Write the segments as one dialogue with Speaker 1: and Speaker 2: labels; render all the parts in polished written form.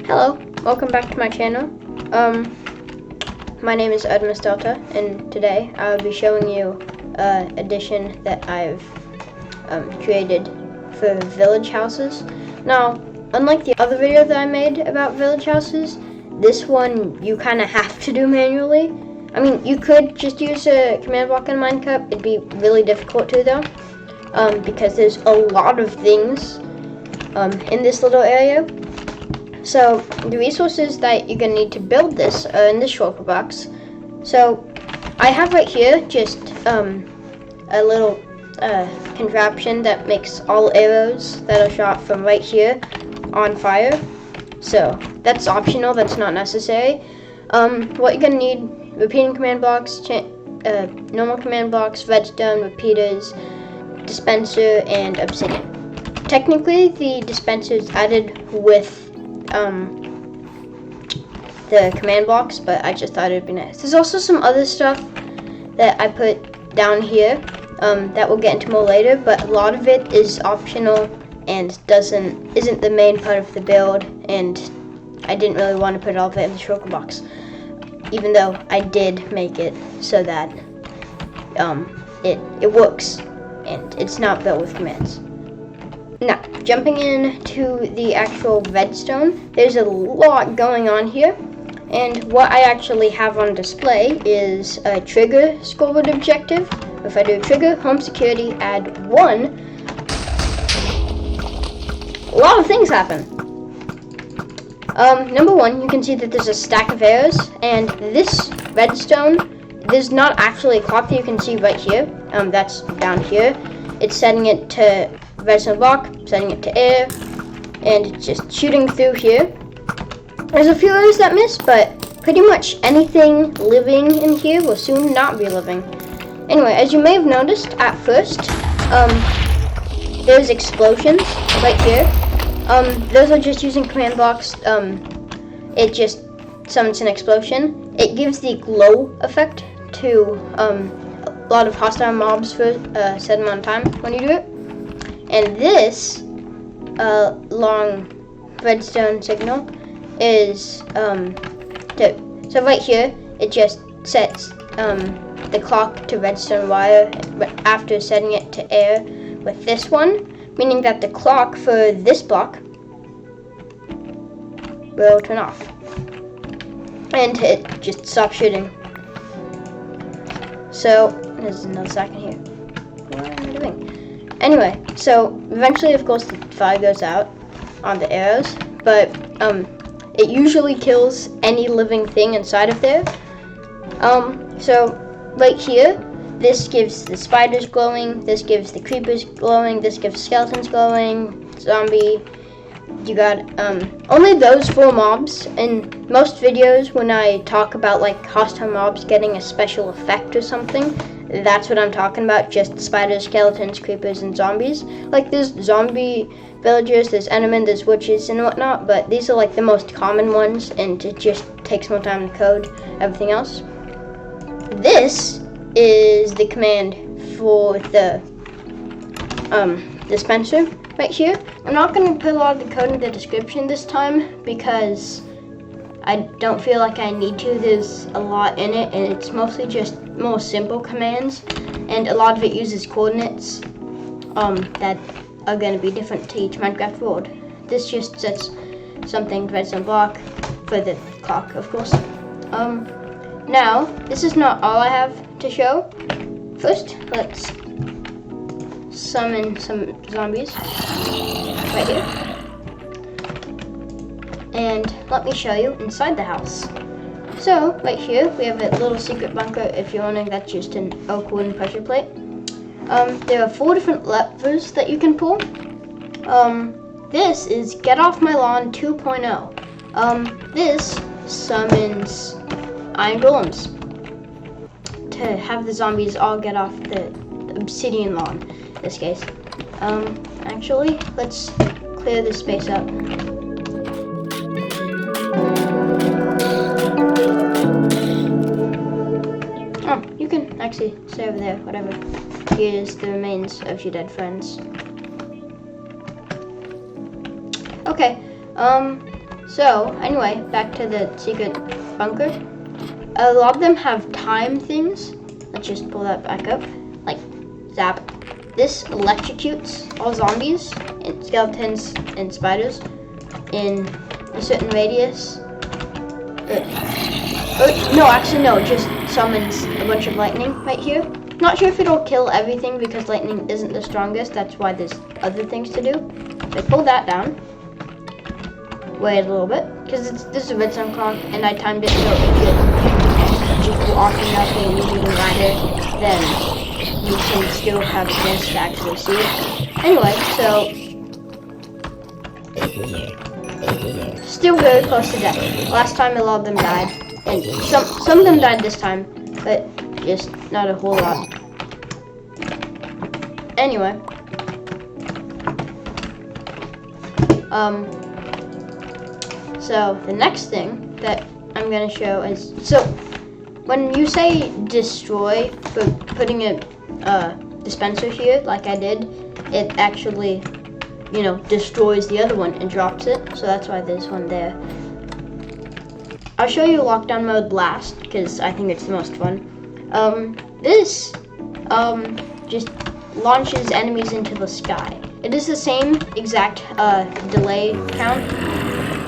Speaker 1: Hello, welcome back to my channel. My name is Edmus Delta, and today I will be showing you an addition that I've created for village houses. Now, unlike the other video that I made about village houses, this one you kind of have to do manually. I mean, you could just use a command block in Minecraft. It'd be really difficult to though, because there's a lot of things in this little area. So the resources that you're gonna need to build this are in this shulker box. So I have right here just a little contraption that makes all arrows that are shot from right here on fire. So that's optional, that's not necessary. What you're gonna need: repeating command blocks, normal command blocks, redstone, repeaters, dispenser, and obsidian. Technically the dispenser is added with the command blocks, but I just thought it'd be nice. There's also some other stuff that I put down here that we'll get into more later, but a lot of it is optional and isn't the main part of the build, and I didn't really want to put all of it in the shulker box, even though I did make it so that it works and it's not built with commands. Now, jumping into the actual redstone, there's a lot going on here, and what I actually have on display is a trigger scored objective. If I do trigger, home security, add 1, a lot of things happen. Number 1, you can see that there's a stack of arrows, and this redstone, there's not actually a clock that you can see right here. That's down here. It's setting it to redstone block, setting it to air, and just shooting through here. There's a few arrows that miss, but pretty much anything living in here will soon not be living. Anyway, as you may have noticed at first, there's explosions right here. Those are just using command blocks. It just summons an explosion. It gives the glow effect to a lot of hostile mobs for a set amount of time when you do it. And this long redstone signal is so right here it just sets the clock to redstone wire after setting it to air with this one, meaning that the clock for this block will turn off and it just stops shooting. So there's another second here. What am I doing? Anyway, so eventually, of course, the fire goes out on the arrows, but it usually kills any living thing inside of there. So right here, this gives the spiders glowing, this gives the creepers glowing, this gives skeletons glowing, zombie. You got only those 4 mobs. In most videos, when I talk about like hostile mobs getting a special effect or something, that's what I'm talking about, just spiders, skeletons, creepers, and zombies. Like there's zombie villagers, there's endermen, there's witches and whatnot, but these are like the most common ones, and it just takes more time to code everything else. This is the command for the dispenser right here. I'm not going to put a lot of the code in the description this time because I don't feel like I need to. There's a lot in it, and it's mostly just more simple commands, and a lot of it uses coordinates that are going to be different to each Minecraft world. This just sets something to redstone block for the clock, of course. Now, this is not all I have to show. First, let's summon some zombies right here. And let me show you inside the house. So, right here, we have a little secret bunker. If you're wondering, that's just an oak wooden pressure plate. There are 4 different levers that you can pull. This is Get Off My Lawn 2.0. This summons iron golems to have the zombies all get off the obsidian lawn, in this case. Actually, let's clear this space up. Oh, you can actually stay over there, whatever. Here's the remains of your dead friends. Okay, So anyway, back to the secret bunker. A lot of them have time things. Let's just pull that back up. Like zap. This electrocutes all zombies and skeletons and spiders in a certain radius. No, actually no, it just summons a bunch of lightning right here. Not sure if it'll kill everything because lightning isn't the strongest. That's why there's other things to do. So pull that down. Wait a little bit, because this is a redstone clock, and I timed it so if you're just walking up and using the ladder, then you can still have a chance to actually see it. Anyway, so still very close to death. Last time a lot of them died, and some of them died this time, but just not a whole lot. Anyway, so the next thing that I'm gonna show is, so when you say destroy for putting a dispenser here, like I did, it actually, you know, destroys the other one and drops it. So that's why there's one there. I'll show you lockdown mode last because I think it's the most fun. This just launches enemies into the sky. It is the same exact delay count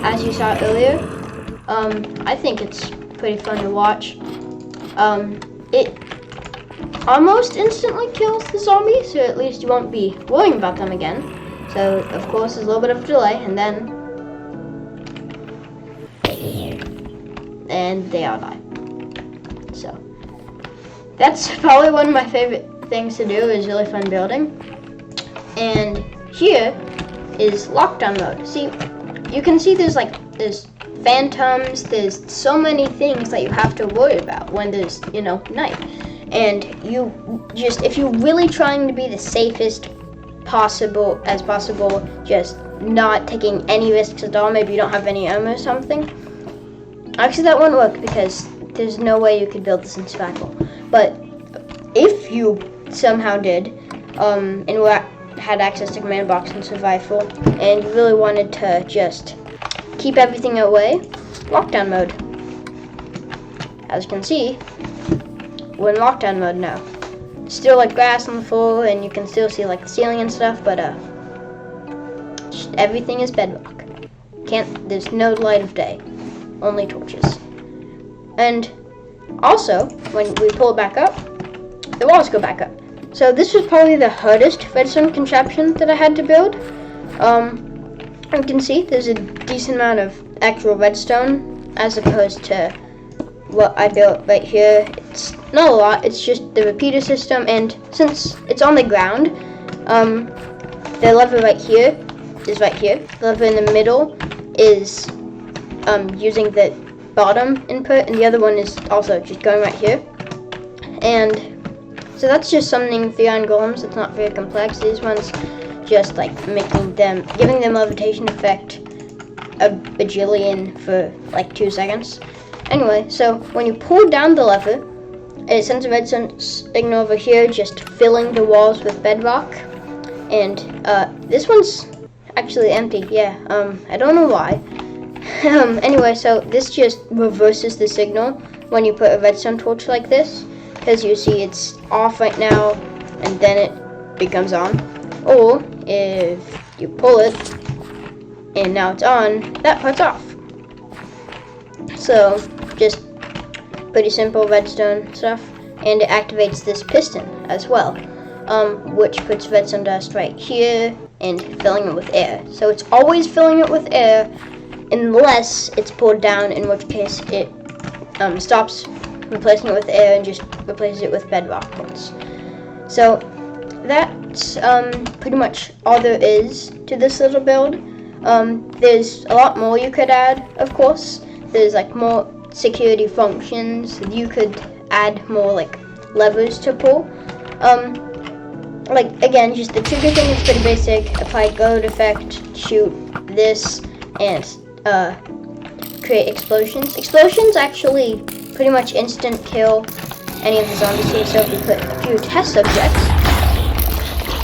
Speaker 1: as you saw earlier. I think it's pretty fun to watch. It almost instantly kills the zombies, so at least you won't be worrying about them again. So of course there's a little bit of delay, and they all die. So that's probably one of my favorite things to do. Is really fun building. And here is lockdown mode. See, you can see there's phantoms, there's so many things that you have to worry about when there's, you know, night. And you just, if you're really trying to be the safest possible, just not taking any risks at all, maybe you don't have any ammo or something. Actually that won't work because there's no way you could build this in survival. But if you somehow did, and had access to command box and survival, and you really wanted to just keep everything away, lockdown mode. As you can see, we're in lockdown mode now. Still like grass on the floor, and you can still see like the ceiling and stuff, but just everything is bedrock. There's no light of day, only torches. And also, when we pull it back up, the walls go back up. So this was probably the hardest redstone contraption that I had to build. You can see there's a decent amount of actual redstone as opposed to what I built right here. It's not a lot, it's just the repeater system, and since it's on the ground, the lever right here is right here. The lever in the middle is using the bottom input, and the other one is also just going right here. And so that's just summoning 3 iron golems. It's not very complex. These ones just like giving them levitation effect a bajillion for like 2 seconds. Anyway, so when you pull down the lever, it sends a redstone signal over here, just filling the walls with bedrock. And this one's actually empty. Yeah, I don't know why. Anyway, so this just reverses the signal when you put a redstone torch like this. Because you see it's off right now, and then it becomes on. Or if you pull it, and now it's on, that part's off. So just pretty simple redstone stuff, and it activates this piston as well, which puts redstone dust right here and filling it with air. So it's always filling it with air unless it's pulled down, in which case it stops replacing it with air and just replaces it with bedrock once. So that's pretty much all there is to this little build. There's a lot more you could add, of course. There's like more security functions. You could add more like levers to pull. Like again, just the trigger thing is pretty basic. Apply gold effect, shoot this, and create explosions. Explosions actually pretty much instant kill any of the zombies here. So if you put a few test subjects,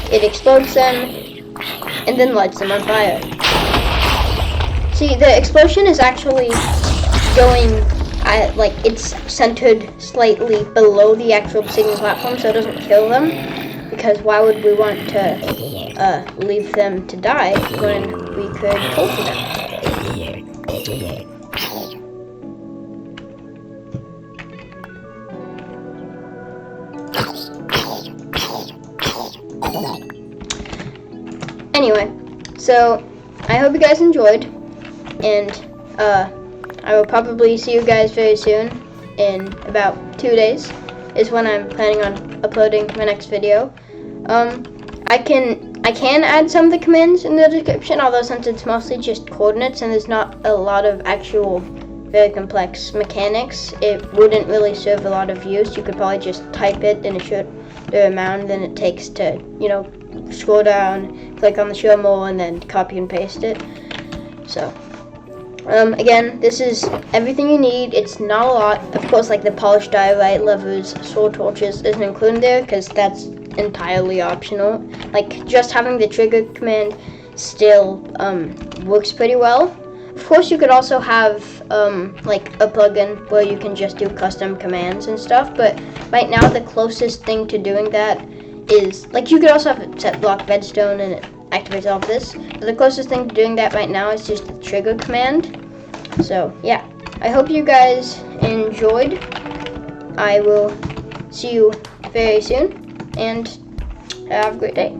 Speaker 1: it explodes them and then lights them on fire. See, the explosion is actually going at, like, it's centered slightly below the actual obsidian platform, so it doesn't kill them. Because why would we want to leave them to die when we could torture them? Anyway, so I hope you guys enjoyed, and I will probably see you guys very soon. In about 2 days is when I'm planning on uploading my next video. I can add some of the commands in the description, although since it's mostly just coordinates and there's not a lot of actual very complex mechanics, it wouldn't really serve a lot of use. You could probably just type it and it should the amount then it takes to, you know, scroll down, click on the show more, and then copy and paste it. So again, this is everything you need. It's not a lot. Of course, like the polished diorite, levers, sword torches isn't included there because that's entirely optional. Like, just having the trigger command still works pretty well. Of course, you could also have like a plugin where you can just do custom commands and stuff, but right now the closest thing to doing that is, like, you could also have it set block redstone and it activates all of this, but the closest thing to doing that right now is just the trigger command. So yeah, I hope you guys enjoyed. I will see you very soon, and have a great day.